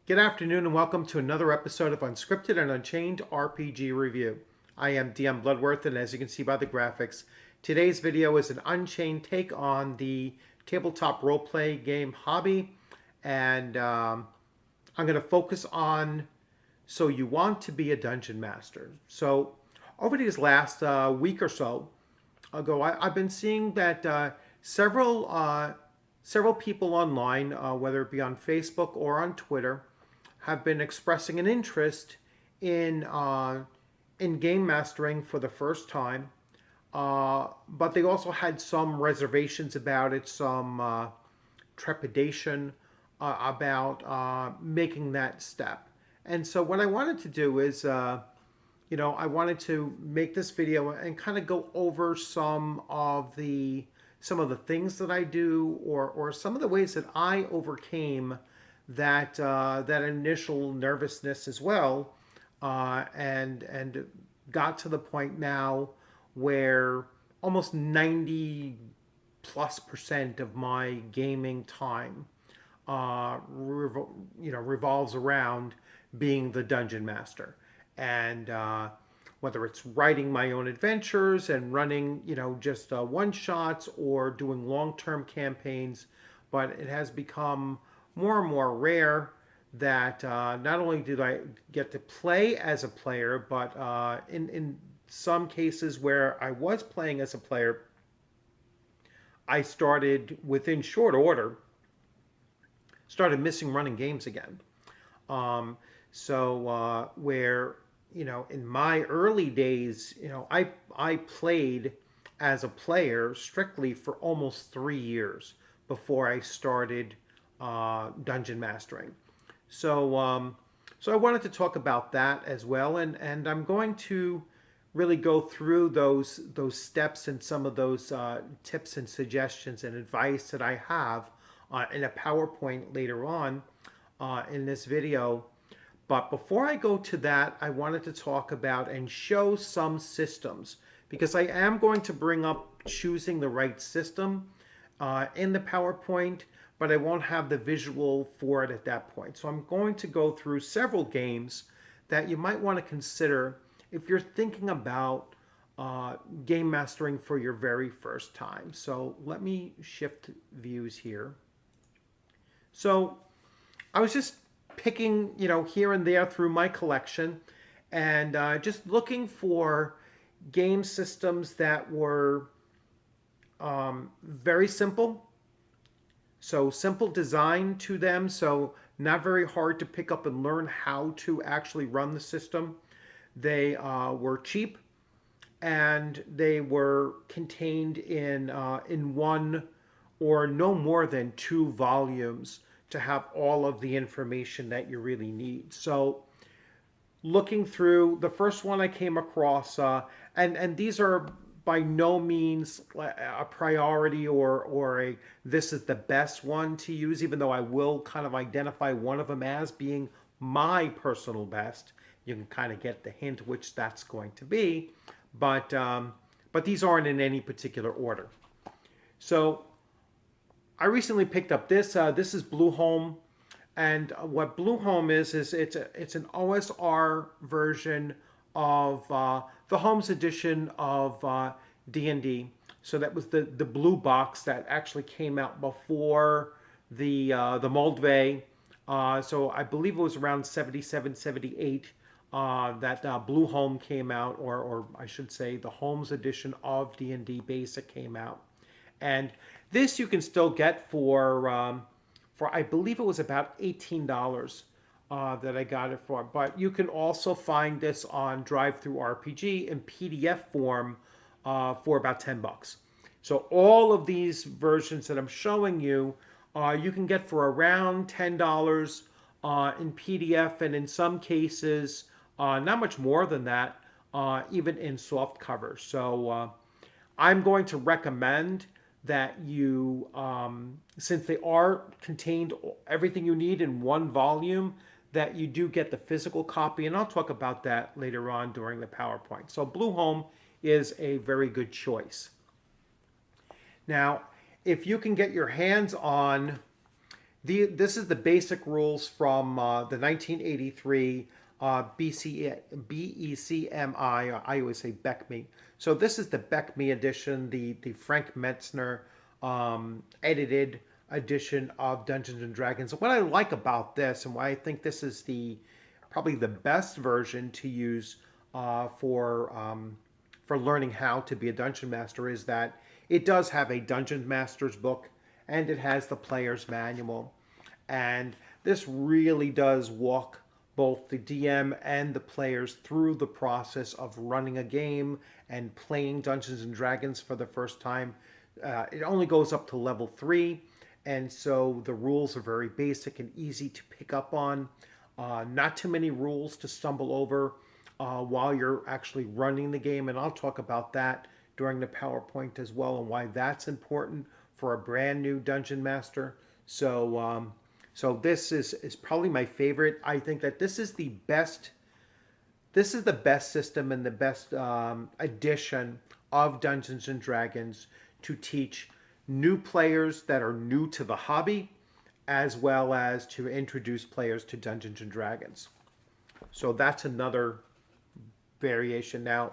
Good afternoon and welcome to another episode of Unscripted and Unchained RPG Review. I am Bluddworth, and as you can see by the graphics, today's video is an Unchained take on the tabletop roleplay game hobby, and I'm going to focus on So You Want to Be a Dungeon Master. So over these last week or so ago, I've been seeing that several people online, whether it be on Facebook or on Twitter, have been expressing an interest in in game mastering for the first time, but they also had some reservations about it, some trepidation about making that step. And so, what I wanted to do is, I wanted to make this video and kind of go over some of the things that I do, or some of the ways that I overcame that initial nervousness as well, and got to the point now where almost 90+% of my gaming time revolves around being the dungeon master, and whether it's writing my own adventures and running just one shots or doing long-term campaigns. But it has become more and more rare that not only did I get to play as a player, but in some cases where I was playing as a player, I started within short order started missing running games again. Um, where in my early days, I played as a player strictly for almost 3 years before I started dungeon mastering. So so I wanted to talk about that as well, and I'm going to really go through those steps and some of those tips and suggestions and advice that I have in a PowerPoint later on in this video. But before I go to that, I wanted to talk about and show some systems, because I am going to bring up choosing the right system in the PowerPoint, but I won't have the visual for it at that point. So I'm going to go through several games that you might want to consider if you're thinking about game mastering for your very first time. So let me shift views here. So I was just picking, here and there through my collection, and just looking for game systems that were very simple. So simple design to them, so not very hard to pick up and learn how to actually run the system. They were cheap, and they were contained in one or no more than two volumes to have all of the information that you really need. So looking through, the first one I came across, and these are by no means a priority or a this is the best one to use, even though I will kind of identify one of them as being my personal best. You can kind of get the hint which that's going to be, but these aren't in any particular order. So I recently picked up this. This is Blueholme, and what Blueholme is it's an OSR version of the Holmes edition of D&D. So that was the blue box that actually came out before the Moldvay. So I believe it was around 77, 78 that Blueholme came out, or I should say the Holmes edition of D&D Basic came out. And this you can still get for I believe it was about $18 that I got it for. But you can also find this on DriveThruRPG in PDF form for about $10. So all of these versions that I'm showing you, you can get for around $10 in PDF, and in some cases, not much more than that, even in soft cover. So I'm going to recommend that you, since they are contained everything you need in one volume, that you do get the physical copy, and I'll talk about that later on during the PowerPoint. So Blueholme is a very good choice. Now, if you can get your hands on This is the basic rules from the 1983 BECMI. I always say BECMI. So this is the BECMI edition, the Frank Metzner edited edition of Dungeons and Dragons. What I like about this, and why I think this is the probably the best version to use for learning how to be a dungeon master, is that it does have a dungeon master's book and it has the player's manual. And this really does walk both the DM and the players through the process of running a game and playing Dungeons and Dragons for the first time. It only goes up to level 3, and so the rules are very basic and easy to pick up on. Not too many rules to stumble over while you're actually running the game, and I'll talk about that during the PowerPoint as well, and why that's important for a brand new dungeon master. So this is probably my favorite. I think that this is the best. This is the best system and the best edition of Dungeons and Dragons to teach new players that are new to the hobby, as well as to introduce players to Dungeons and Dragons. So that's another variation. Now,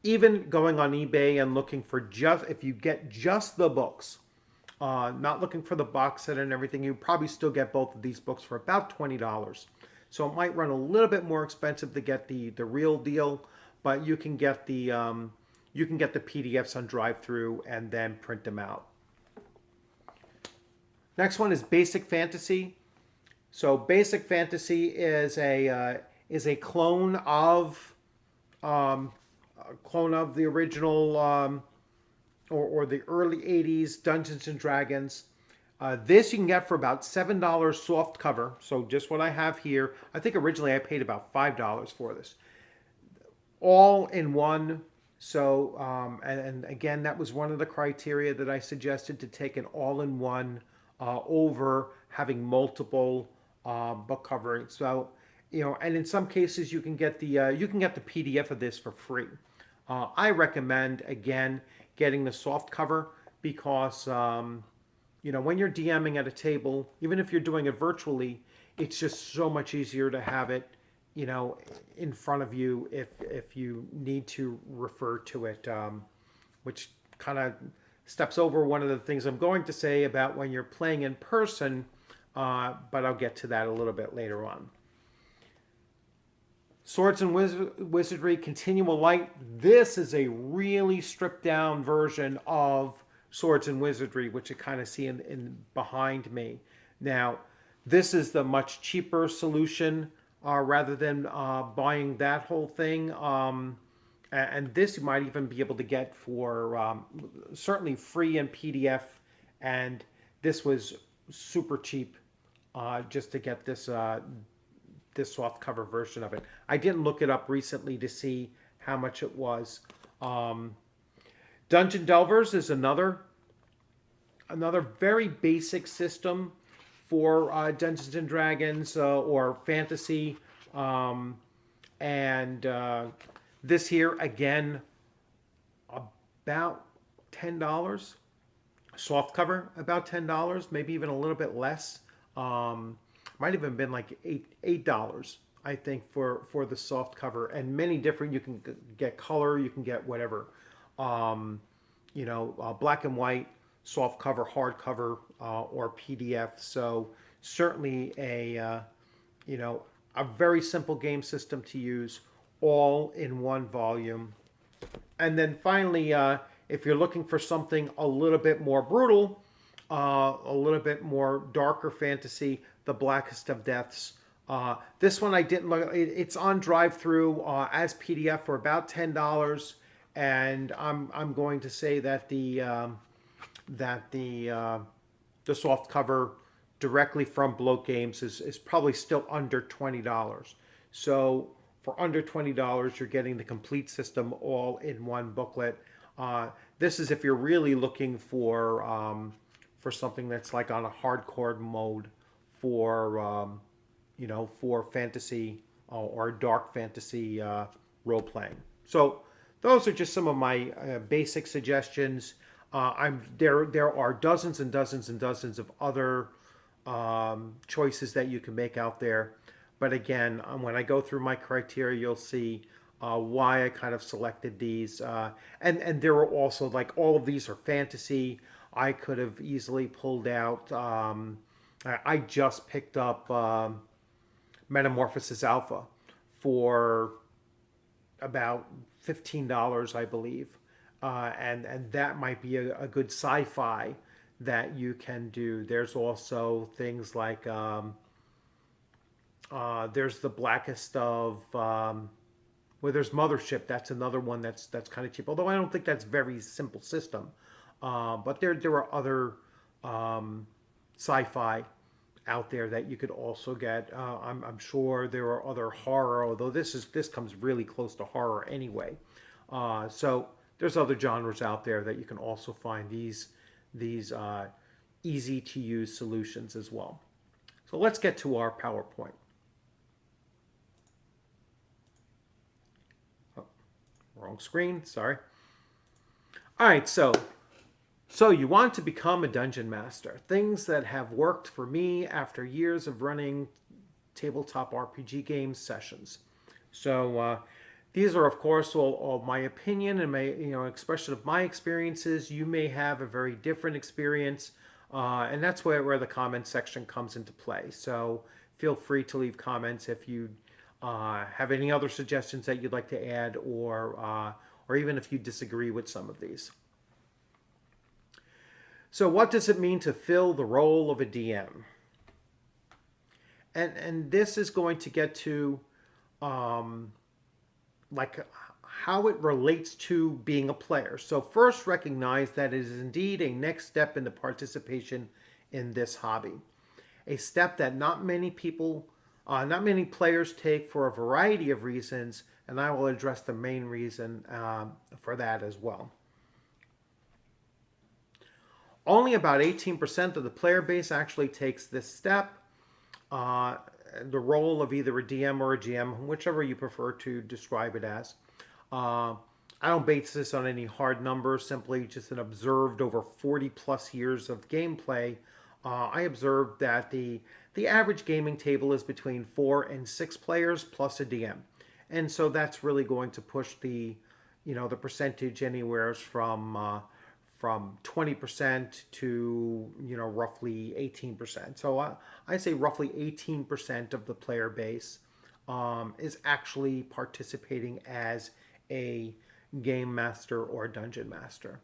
even going on eBay and looking for just, if you get just the books, not looking for the box set and everything, you probably still get both of these books for about $20. So it might run a little bit more expensive to get the real deal, but you can get the PDFs on drive-through and then print them out. Next one is Basic Fantasy. So Basic Fantasy is a clone of the original or the early 80s Dungeons and Dragons. This you can get for about $7 soft cover. So just what I have here. I think originally I paid about $5 for this. All in one. So, and again, that was one of the criteria that I suggested, to take an all-in-one over having multiple book coverings. So, and in some cases you can get the PDF of this for free. I recommend, again, getting the soft cover because when you're DMing at a table, even if you're doing it virtually, it's just so much easier to have it in front of you if you need to refer to it, which kind of steps over one of the things I'm going to say about when you're playing in person, but I'll get to that a little bit later on. Swords and Wizardry Continual Light. This is a really stripped down version of Swords and Wizardry, which you kind of see in behind me. Now, this is the much cheaper solution rather than buying that whole thing. And this you might even be able to get for certainly free in PDF. And this was super cheap just to get this this soft cover version of it. I didn't look it up recently to see how much it was. Dungeon Delvers is another very basic system for Dungeons and Dragons or fantasy. This here, again, about $10. Soft cover, about $10, maybe even a little bit less. Might have even been like $8, I think, for the soft cover. And many different, you can get color, you can get whatever. Black and white, soft cover, hard cover, or PDF. So certainly a very simple game system to use, all in one volume. And then finally, if you're looking for something a little bit more brutal, a little bit more darker fantasy, The Blackest of Deaths. This one I didn't look. It's on drive-through as PDF for about $10, and I'm going to say that the soft cover directly from Bloat Games is probably still under $20. So for under $20, you're getting the complete system all in one booklet. This is if you're really looking for something that's like on a hardcore mode for fantasy or dark fantasy role playing. So those are just some of my basic suggestions. There are dozens and dozens and dozens of other choices that you can make out there. But again, when I go through my criteria, you'll see why I kind of selected these. And there were also, like, all of these are fantasy. I could have easily pulled out. I just picked up Metamorphosis Alpha for about $15, I believe, and that might be a good sci-fi that you can do. There's also things like there's the Blackest of well, there's Mothership. That's another one that's kind of cheap. Although I don't think that's very simple system. But there are other sci-fi out there that you could also get. I'm sure there are other horror, although this comes really close to horror anyway. So there's other genres out there that you can also find these easy to use solutions as well. So let's get to our PowerPoint. Oh, wrong screen, sorry. All right, so you want to become a dungeon master. Things that have worked for me after years of running tabletop RPG game sessions. So these are, of course, all my opinion and my expression of my experiences. You may have a very different experience, and that's where the comment section comes into play. So feel free to leave comments if you have any other suggestions that you'd like to add, or even if you disagree with some of these. So what does it mean to fill the role of a DM? And this is going to get to like how it relates to being a player. So first, recognize that it is indeed a next step in the participation in this hobby. A step that not many players take for a variety of reasons, and I will address the main reason for that as well. Only about 18% of the player base actually takes this step. The role of either a DM or a GM, whichever you prefer to describe it as. I don't base this on any hard numbers, simply just an observed over 40 plus years of gameplay. I observed that the average gaming table is between 4 and 6 players plus a DM. And so that's really going to push the percentage anywhere from 20% to roughly 18%. So I say roughly 18% of the player base is actually participating as a game master or dungeon master.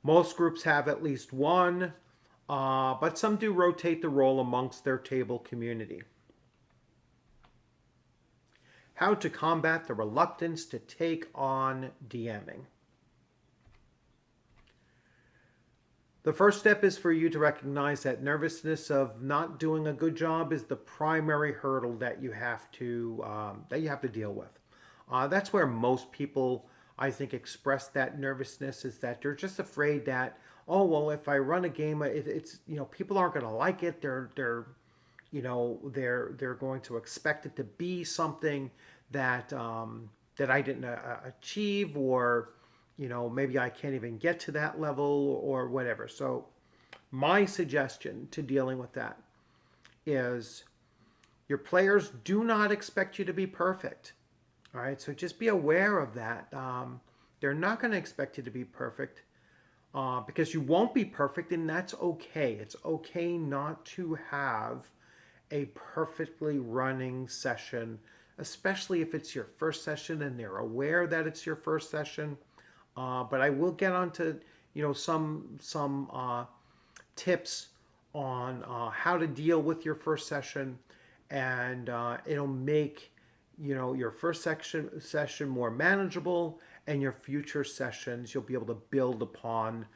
Most groups have at least one, but some do rotate the role amongst their table community. How to combat the reluctance to take on DMing. The first step is for you to recognize that nervousness of not doing a good job is the primary hurdle that you have to deal with. That's where most people, I think, express that nervousness, is that they're just afraid that, oh well, if I run a game, it's people aren't going to like it. They're going to expect it to be something that I didn't achieve, or maybe I can't even get to that level or whatever. So my suggestion to dealing with that is your players do not expect you to be perfect. All right, so just be aware of that. They're not going to expect you to be perfect because you won't be perfect, and that's okay. It's okay not to have a perfectly running session, especially if it's your first session and they're aware that it's your first session. But I will get onto some tips on how to deal with your first session, and it'll make your first session more manageable, and your future sessions you'll be able to build upon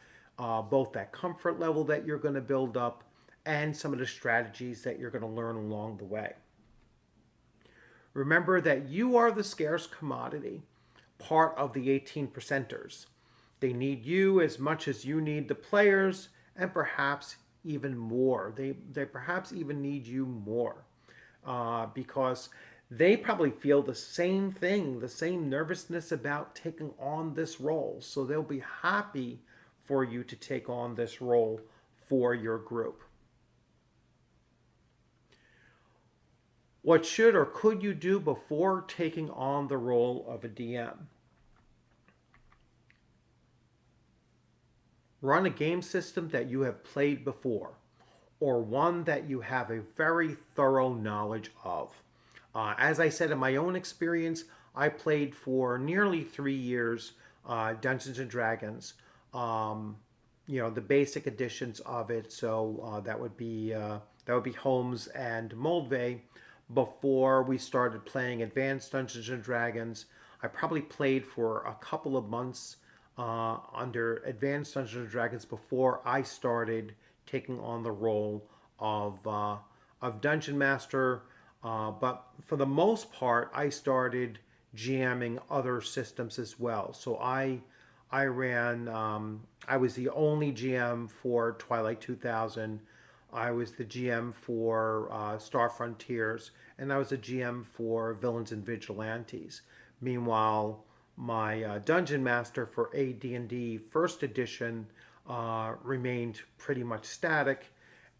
both that comfort level that you're going to build up and some of the strategies that you're going to learn along the way. Remember that you are the scarce commodity, part of the 18 percenters. They need you as much as you need the players, and perhaps even more. They perhaps even need you more because they probably feel the same thing, the same nervousness about taking on this role. So they'll be happy for you to take on this role for your group. What should or could you do before taking on the role of a DM? Run a game system that you have played before, or one that you have a very thorough knowledge of. As I said, in my own experience, I played for nearly 3 years Dungeons and Dragons. Um, the basic editions of it. So that would be Holmes and Moldvay. Before we started playing Advanced Dungeons and Dragons, I probably played for a couple of months under Advanced Dungeons and Dragons before I started taking on the role of Dungeon Master. But for the most part, I started GMing other systems as well. So I ran. I was the only GM for Twilight 2000. I was the GM for Star Frontiers, and I was a GM for Villains and Vigilantes. Meanwhile, my Dungeon Master for AD&D First Edition remained pretty much static,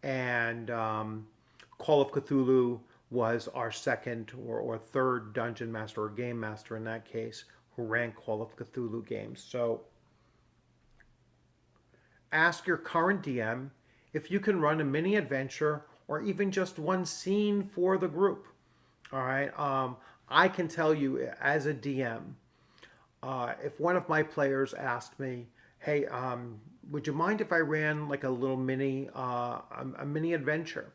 and Call of Cthulhu was our second or third Dungeon Master or Game Master in that case, who ran Call of Cthulhu games. So ask your current DM if you can run a mini adventure or even just one scene for the group. All right. I can tell you as a DM, if one of my players asked me, "Hey, would you mind if I ran like a little a mini adventure?"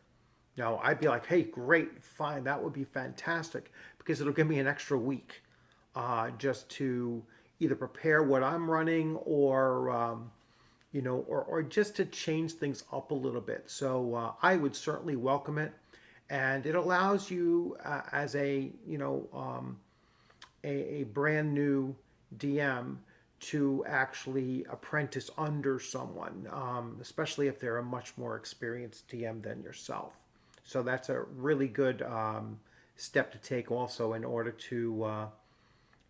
No, I'd be like, "Hey, great, fine, that would be fantastic because it'll give me an extra week just to either prepare what I'm running or or just to change things up a little bit." So I would certainly welcome it, and it allows you as a brand new DM to actually apprentice under someone, especially if they're a much more experienced DM than yourself. So that's a really good step to take also in order to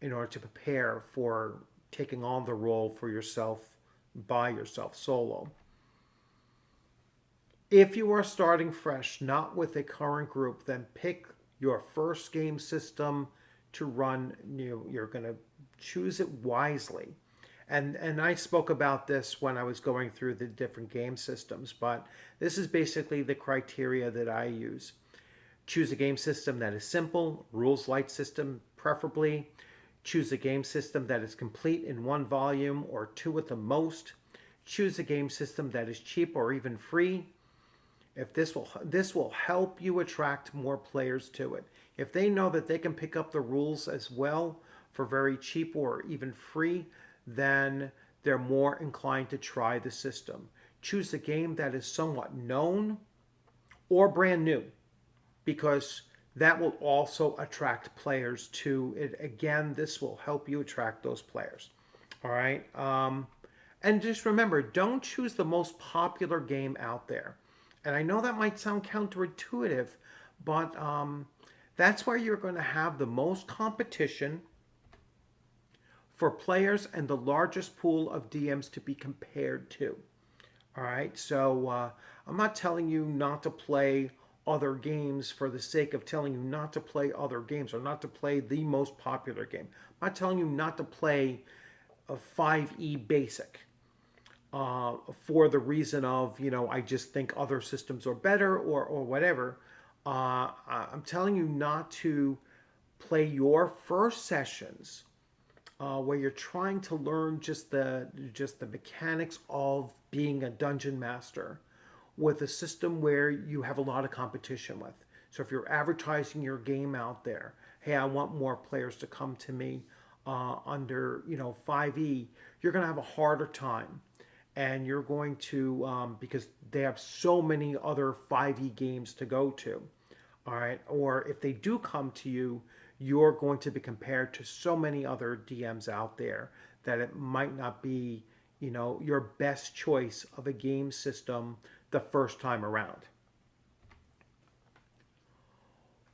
prepare for taking on the role for yourself by yourself solo. If you are starting fresh, not with a current group, then pick your first game system to run. You're going to choose it wisely. And I spoke about this when I was going through the different game systems, but this is basically the criteria that I use. Choose a game system that is simple, rules light system preferably. Choose a game system that is complete in one volume or two at the most. Choose a game system that is cheap or even free. If this will help you attract more players to it. If they know that they can pick up the rules as well for very cheap or even free, then they're more inclined to try the system. Choose a game that is somewhat known or brand new, because that will also attract players to it. Again, this will help you attract those players. All right. And just remember, don't choose the most popular game out there. And I know that might sound counterintuitive, but that's where you're going to have the most competition for players and the largest pool of DMs to be compared to. All right. So I'm not telling you not to play other games for the sake of telling you not to play other games or not to play the most popular game. I'm not telling you not to play a 5e basic for the reason of, I just think other systems are better or whatever. I'm telling you not to play your first sessions where you're trying to learn just the mechanics of being a dungeon master with a system where you have a lot of competition with. So if you're advertising your game out there, hey, I want more players to come to me under 5e, you're going to have a harder time, and you're going to because they have so many other 5e games to go to. All right, or if they do come to you, you're going to be compared to so many other DMs out there that it might not be your best choice of a game system the first time around.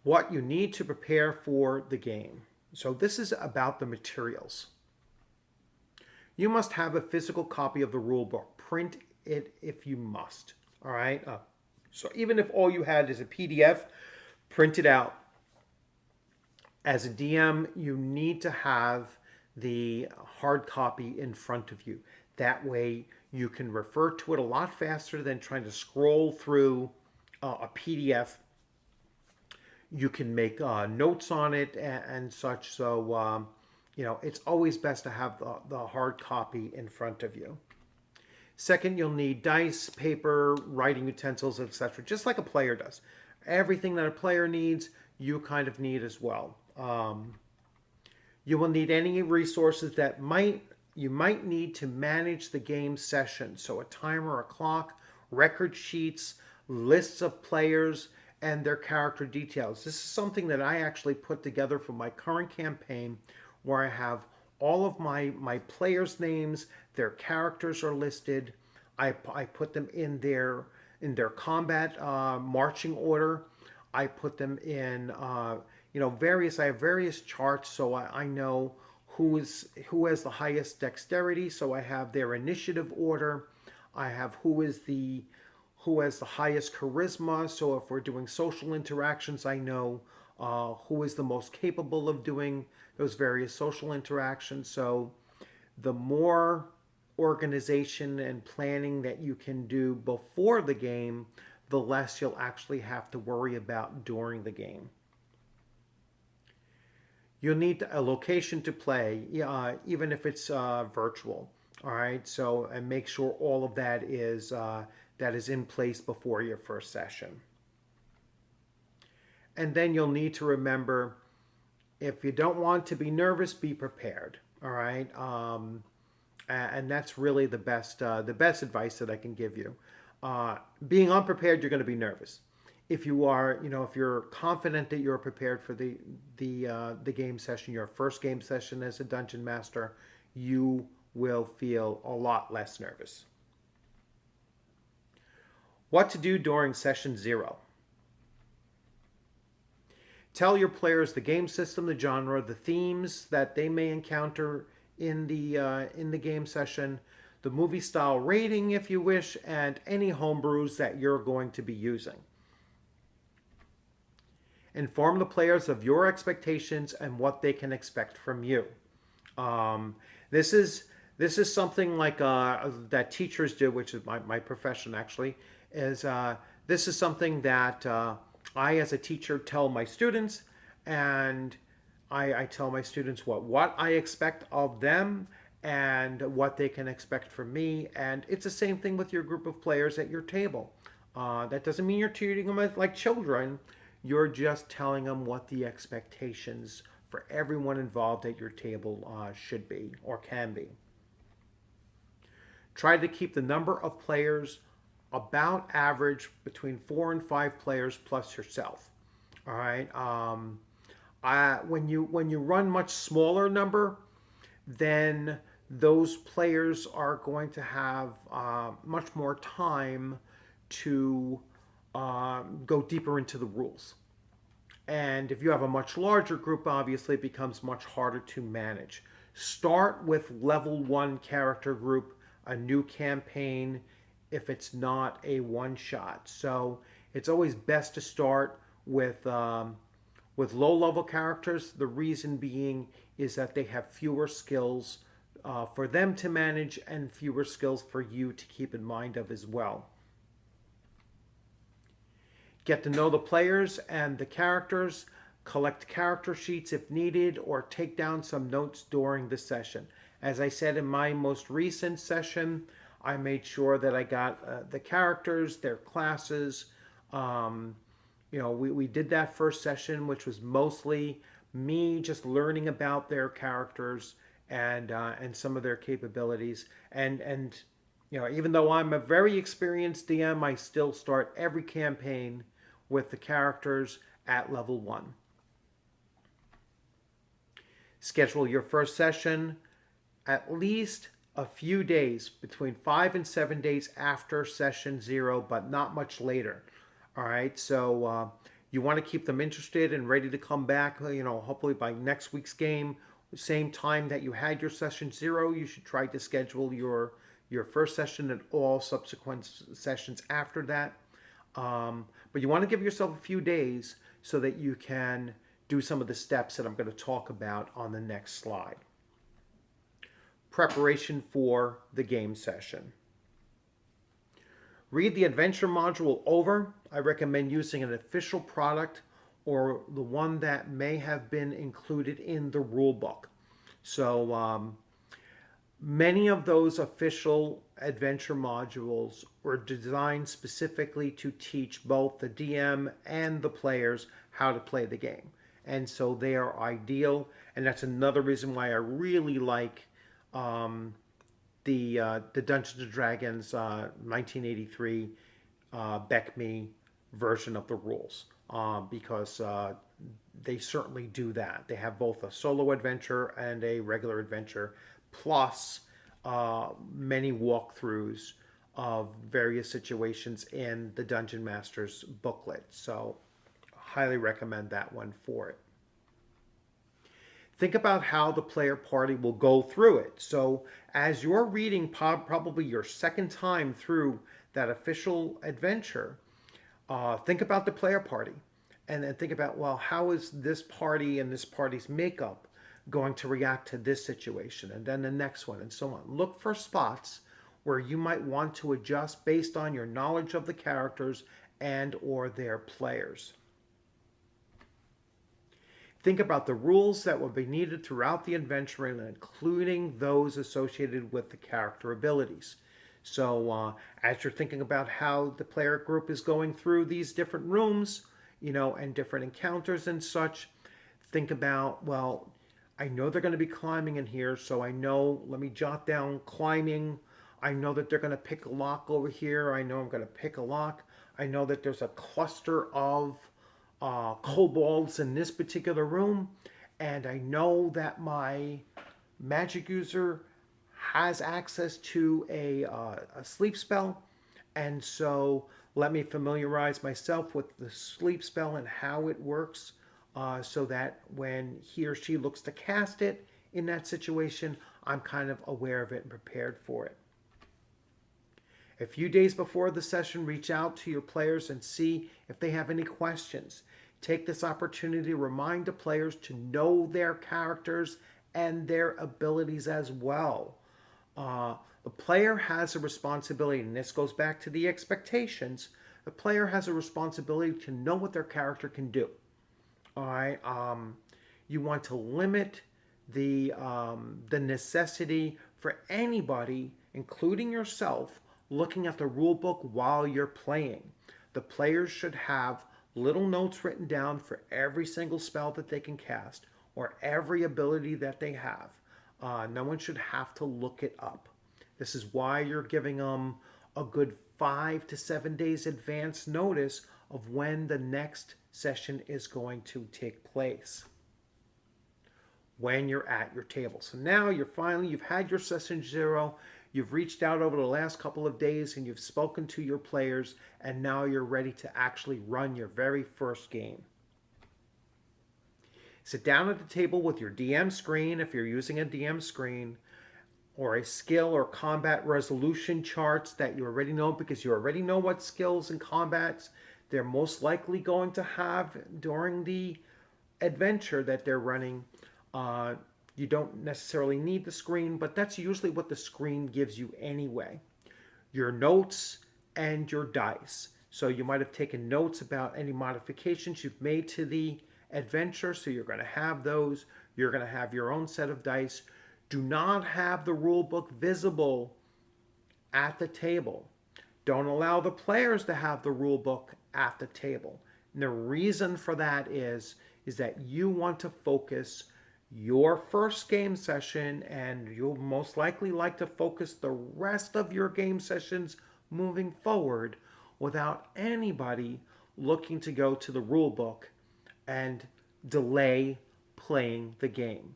What you need to prepare for the game. So this is about the materials. You must have a physical copy of the rule book. Print it if you must. All right. So even if all you had is a PDF, print it out. As a DM, you need to have the hard copy in front of you. That way, you can refer to it a lot faster than trying to scroll through a PDF. You can make notes on it and such. So, it's always best to have the hard copy in front of you. Second, you'll need dice, paper, writing utensils, etc., just like a player does. Everything that a player needs, you kind of need as well. You will need any resources that you might need to manage the game session. So a timer, a clock, record sheets, lists of players, and their character details. This is something that I actually put together for my current campaign, where I have all of my players' names, their characters are listed. I put them in their combat marching order. I put them in various. I have various charts, so I know who has the highest dexterity. So I have their initiative order. I have who has the highest charisma. So if we're doing social interactions, I know who is the most capable of doing those various social interactions. So the more organization and planning that you can do before the game, the less you'll actually have to worry about during the game. You'll need a location to play, even if it's virtual. All right, so and make sure all of that is in place before your first session. And then you'll need to remember, if you don't want to be nervous, be prepared. All right, and that's really the best advice that I can give you. Being unprepared, you're going to be nervous. If you're confident that you're prepared for the game session, your first game session as a dungeon master, you will feel a lot less nervous. What to do during session 0. Tell your players the game system, the genre, the themes that they may encounter in the game session, the movie style rating if you wish, and any homebrews that you're going to be using. Inform the players of your expectations and what they can expect from you. This is something like that teachers do, which is my profession actually. This is something that I, as a teacher, tell my students, and I tell my students what I expect of them and what they can expect from me. And it's the same thing with your group of players at your table. That doesn't mean you're treating them like children. You're just telling them what the expectations for everyone involved at your table should be or can be. Try to keep the number of players about average, between 4 and 5 players plus yourself. All right. When you run much smaller number, then those players are going to have much more time to go deeper into the rules. And if you have a much larger group, obviously it becomes much harder to manage. Start with level 1 character group, a new campaign, if it's not a one-shot. So it's always best to start with low-level characters. The reason being is that they have fewer skills for them to manage and fewer skills for you to keep in mind of as well. Get to know the players and the characters. Collect character sheets if needed, or take down some notes during the session. As I said in my most recent session, I made sure that I got the characters, their classes. We did that first session, which was mostly me just learning about their characters and some of their capabilities. And even though I'm a very experienced DM, I still start every campaign with the characters at level 1. Schedule your first session at least a few days, between 5 and 7 days after session 0, but not much later. All right, so you want to keep them interested and ready to come back. Hopefully by next week's game, same time that you had your session 0, you should try to schedule your first session and all subsequent sessions after that. But you want to give yourself a few days so that you can do some of the steps that I'm going to talk about on the next slide. Preparation for the game session. Read the adventure module over. I recommend using an official product or the one that may have been included in the rule book. So many of those official adventure modules were designed specifically to teach both the DM and the players how to play the game. And so they are ideal. And that's another reason why I really like the Dungeons and Dragons 1983 BECME version of the rules, because they certainly do that. They have both a solo adventure and a regular adventure, plus many walkthroughs of various situations in the Dungeon Master's booklet. So highly recommend that one for it. Think about how the player party will go through it. So as you're reading probably your second time through that official adventure, think about the player party. And then think about, well, how is this party and this party's makeup going to react to this situation? And then the next one, and so on. Look for spots where you might want to adjust based on your knowledge of the characters and or their players. Think about the rules that will be needed throughout the adventure, including those associated with the character abilities. So as you're thinking about how the player group is going through these different rooms, and different encounters and such, think about, well, I know they're going to be climbing in here, so I know, let me jot down climbing. I know that they're going to pick a lock over here. I know I'm going to pick a lock. I know that there's a cluster of kobolds in this particular room, and I know that my magic user has access to a sleep spell, and so let me familiarize myself with the sleep spell and how it works, so that when he or she looks to cast it in that situation, I'm kind of aware of it and prepared for it. A few days before the session, reach out to your players and see if they have any questions. Take this opportunity to remind the players to know their characters and their abilities as well. The player has a responsibility, and this goes back to the expectations. The player has a responsibility to know what their character can do. All right. You want to limit the necessity for anybody, including yourself, looking at the rule book while you're playing. The players should have little notes written down for every single spell that they can cast or every ability that they have. No one should have to look it up. This is why you're giving them a good 5 to 7 days advance notice of when the next session is going to take place. When you're at your table. So now you've had your session 0. You've reached out over the last couple of days and you've spoken to your players, and now you're ready to actually run your very first game. Sit down at the table with your DM screen, if you're using a DM screen, or a skill or combat resolution charts that you already know, because you already know what skills and combats they're most likely going to have during the adventure that they're running. You don't necessarily need the screen, but that's usually what the screen gives you anyway. Your notes and your dice. So you might have taken notes about any modifications you've made to the adventure, so you're going to have those. You're going to have your own set of dice. Do not have the rule book visible at the table. Don't allow the players to have the rule book at the table. And the reason for that is that you want to focus your first game session, and you'll most likely like to focus the rest of your game sessions moving forward without anybody looking to go to the rule book and delay playing the game.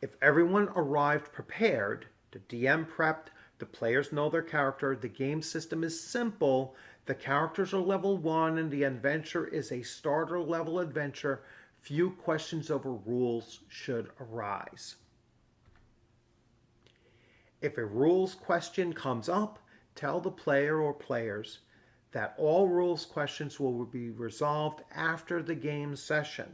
If everyone arrived prepared, the DM prepped, the players know their character, the game system is simple, the characters are level 1, and the adventure is a starter level adventure, few questions over rules should arise. If a rules question comes up, tell the player or players that all rules questions will be resolved after the game session.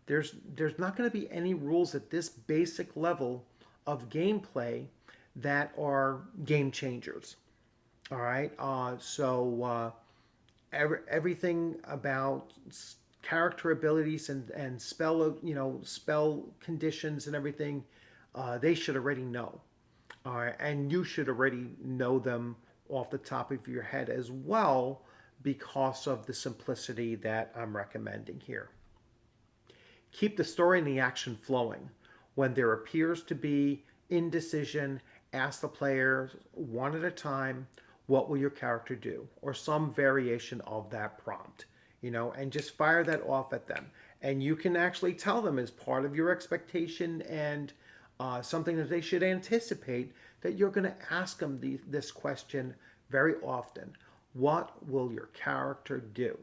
There's not going to be any rules at this basic level of gameplay that are game changers. All right. Everything about character abilities and spell conditions and everything, they should already know. All right, and you should already know them off the top of your head as well because of the simplicity that I'm recommending here. Keep the story and the action flowing. When there appears to be indecision, ask the players one at a time, what will your character do? Or some variation of that prompt, and just fire that off at them. And you can actually tell them as part of your expectation and something that they should anticipate that you're going to ask them this question very often. What will your character do?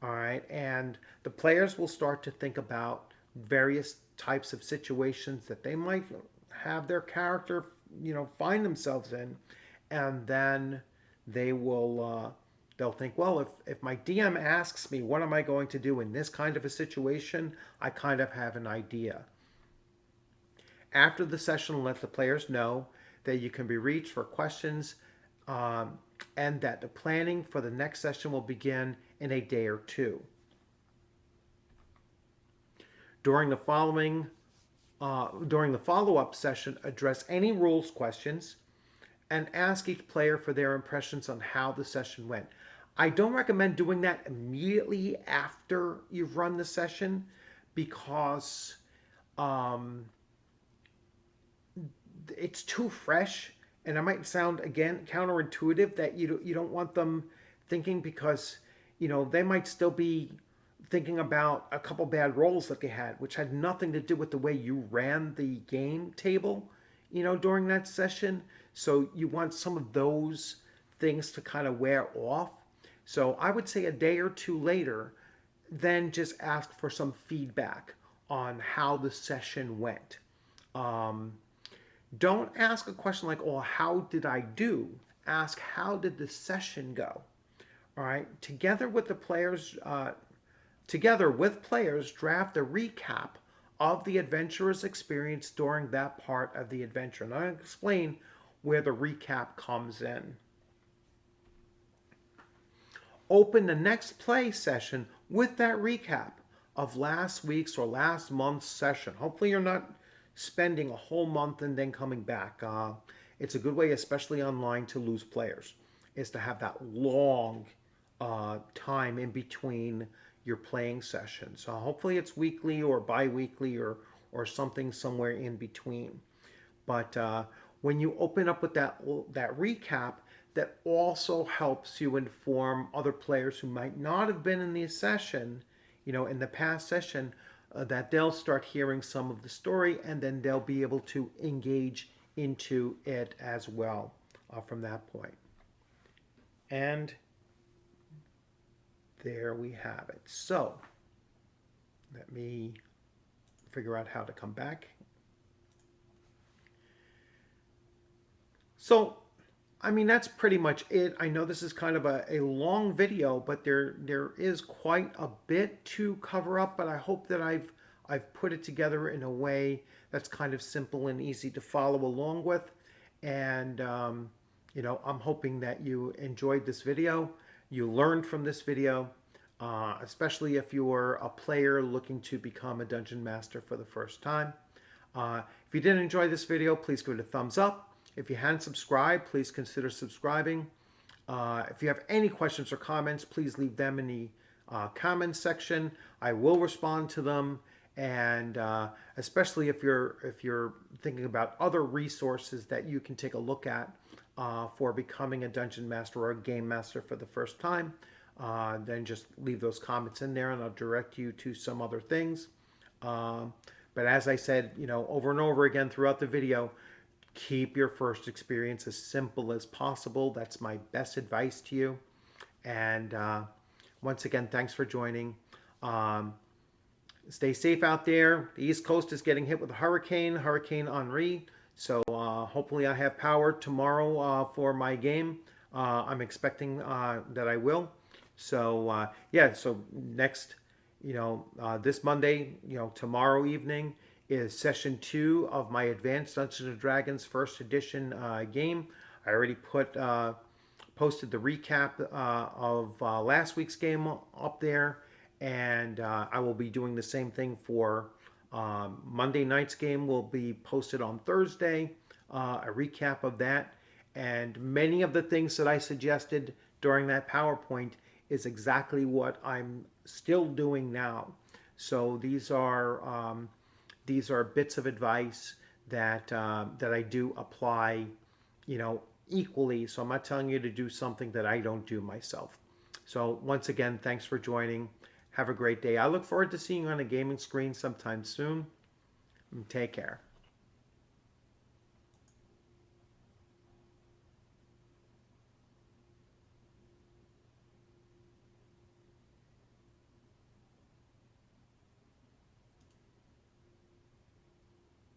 All right, and the players will start to think about various types of situations that they might have their character, find themselves in, and then they'll think, well, if my DM asks me what am I going to do in this kind of a situation, I kind of have an idea. After the session, let the players know that you can be reached for questions and that the planning for the next session will begin in a day or two. During the follow-up session, address any rules questions and ask each player for their impressions on how the session went. I don't recommend doing that immediately after you've run the session because it's too fresh, and it might sound again counterintuitive that you don't want them thinking because they might still be thinking about a couple bad rolls that they had, which had nothing to do with the way you ran the game table, during that session. So you want some of those things to kind of wear off. So I would say a day or two later, then just ask for some feedback on how the session went. Don't ask a question like, oh, how did I do? Ask, how did the session go? All right. Together with players, draft a recap of the adventurer's experience during that part of the adventure. And I'll explain where the recap comes in. Open the next play session with that recap of last week's or last month's session. Hopefully you're not spending a whole month and then coming back. It's a good way, especially online, to lose players, is to have that long time in between your playing sessions. So hopefully it's weekly or bi-weekly or something somewhere in between. But when you open up with that recap, that also helps you inform other players who might not have been in the session, in the past session, that they'll start hearing some of the story, and then they'll be able to engage into it as well from that point. And there we have it. So let me figure out how to come back. So, that's pretty much it. I know this is kind of a long video, but there is quite a bit to cover up, but I hope that I've put it together in a way that's kind of simple and easy to follow along with. And, I'm hoping that you enjoyed this video. You learned from this video, especially if you're a player looking to become a dungeon master for the first time. If you did enjoy this video, please give it a thumbs up. If you hadn't subscribed, please consider subscribing. If you have any questions or comments, please leave them in the comments section. I will respond to them, and especially if you're thinking about other resources that you can take a look at for becoming a dungeon master or a game master for the first time, then just leave those comments in there, and I'll direct you to some other things. But as I said, over and over again throughout the video, keep your first experience as simple as possible. That's my best advice to you. And once again, thanks for joining. Stay safe out there. The East Coast is getting hit with a Hurricane Henri. So hopefully I have power tomorrow for my game. I'm expecting that I will. So yeah, so next, this Monday, tomorrow evening is session 2 of my Advanced Dungeons and Dragons First Edition game. I already posted the recap of last week's game up there, and I will be doing the same thing for Monday night's game. Will be posted on Thursday, a recap of that, and many of the things that I suggested during that PowerPoint is exactly what I'm still doing now. So these are bits of advice that I do apply, equally. So I'm not telling you to do something that I don't do myself. So once again, thanks for joining. Have a great day. I look forward to seeing you on a gaming screen sometime soon. Take care.